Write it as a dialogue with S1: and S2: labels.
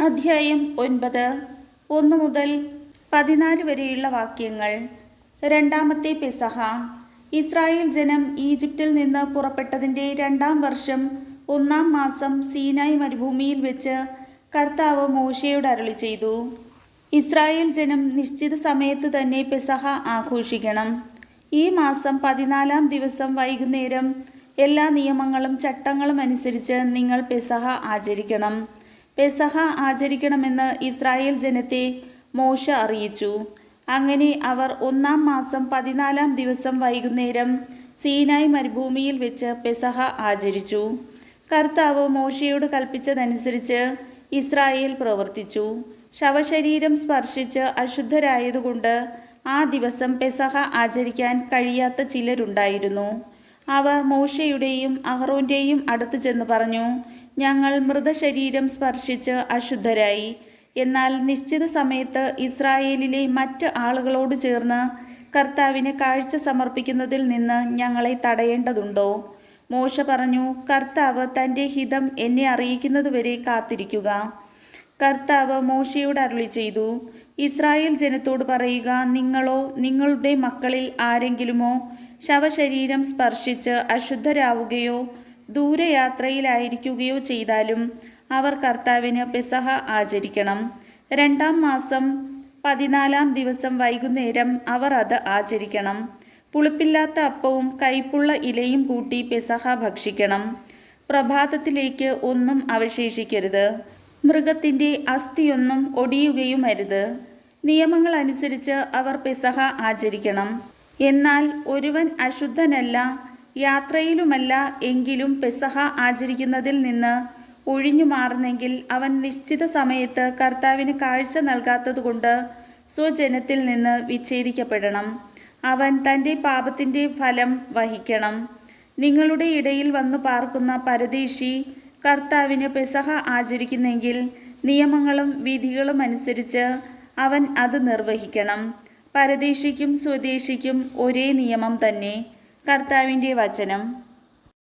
S1: അധ്യായം 9 1 മുതൽ 14 വരെയുള്ള വാക്യങ്ങൾ. രണ്ടാമത്തെ പെസഹ. ഇസ്രായേൽ ജനം ഈജിപ്തിൽ നിന്ന് പുറപ്പെട്ടതിൻ്റെ 2-ാം വർഷം 1-ാം മാസം സീനായി മരുഭൂമിയിൽ വെച്ച് കർത്താവ് മോശയോട് അരുളിച്ചെയ്തു. ഇസ്രായേൽ ജനം നിശ്ചിത സമയത്ത് തന്നെ പെസഹ ആഘോഷിക്കണം. ഈ മാസം 14-ാം ദിവസം വൈകുന്നേരം എല്ലാ നിയമങ്ങളും ചട്ടങ്ങളും അനുസരിച്ച് നിങ്ങൾ പെസഹ ആചരിക്കണം. പെസഹ ആചരിക്കണമെന്ന് ഇസ്രായേൽ ജനത്തെ മോശ അറിയിച്ചു. അങ്ങനെ അവർ 1-ാം മാസം 14-ാം ദിവസം വൈകുന്നേരം സീനായി മരുഭൂമിയിൽ വെച്ച് പെസഹ ആചരിച്ചു. കർത്താവ് മോശയോട് കൽപ്പിച്ചതനുസരിച്ച് ഇസ്രായേൽ പ്രവർത്തിച്ചു. ശവശരീരം സ്പർശിച്ച് അശുദ്ധരായതുകൊണ്ട് ആ ദിവസം പെസഹ ആചരിക്കാൻ കഴിയാത്ത ചിലരുണ്ടായിരുന്നു. അവർ മോശയുടെയും അഹ്റോൻ്റെയും അടുത്ത് ചെന്ന് പറഞ്ഞു, ഞങ്ങൾ മൃതശരീരം സ്പർശിച്ച് അശുദ്ധരായി. എന്നാൽ നിശ്ചിത സമയത്ത് ഇസ്രായേലിലെ മറ്റ് ആളുകളോട് ചേർന്ന് കർത്താവിന് കാഴ്ച സമർപ്പിക്കുന്നതിൽ നിന്ന് ഞങ്ങളെ തടയേണ്ടതുണ്ടോ? മോശ പറഞ്ഞു, കർത്താവ് തൻ്റെ ഹിതം എന്നെ അറിയിക്കുന്നതുവരെ കാത്തിരിക്കുക. കർത്താവ് മോശയോട് അരുളിച്ചെയ്തു, ഇസ്രായേൽ ജനത്തോട് പറയുക, നിങ്ങളോ നിങ്ങളുടെ മക്കളിൽ ആരെങ്കിലുമോ ശവശരീരം സ്പർശിച്ച് അശുദ്ധരാവുകയോ ദൂരയാത്രയിലായിരിക്കുകയോ ചെയ്താലും അവർ കർത്താവിന് പെസഹ ആചരിക്കണം. 2-ാം മാസം 14-ാം ദിവസം വൈകുന്നേരം അവർ അത് ആചരിക്കണം. പുളിപ്പില്ലാത്ത അപ്പവും കയ്പുള്ള ഇലയും കൂട്ടി പെസഹ ഭക്ഷിക്കണം. പ്രഭാതത്തിലേക്ക് ഒന്നും അവശേഷിക്കരുത്. മൃഗത്തിൻ്റെ അസ്ഥിയൊന്നും ഒടിയുകയുമരുത്. നിയമങ്ങൾ അനുസരിച്ച് അവർ പെസഹ ആചരിക്കണം. എന്നാൽ ഒരുവൻ അശുദ്ധനല്ല, യാത്രയിലുമല്ല എങ്കിലും പെസഹ ആചരിക്കുന്നതിൽ നിന്ന് ഒഴിഞ്ഞു മാറുന്നെങ്കിൽ അവൻ നിശ്ചിത സമയത്ത് കർത്താവിന് കാഴ്ച നൽകാത്തതുകൊണ്ട് സ്വജനത്തിൽ നിന്ന് വിച്ഛേദിക്കപ്പെടണം. അവൻ തൻ്റെ പാപത്തിൻ്റെ ഫലം വഹിക്കണം. നിങ്ങളുടെ ഇടയിൽ വന്നു പാർക്കുന്ന പരദേശി കർത്താവിന് പെസഹ ആചരിക്കുന്നെങ്കിൽ നിയമങ്ങളും വിധികളും അനുസരിച്ച് അവൻ അത് നിർവഹിക്കണം. പരദേശിക്കും സ്വദേശിക്കും ഒരേ നിയമം തന്നെ. കർത്താവിൻ്റെ വചനം.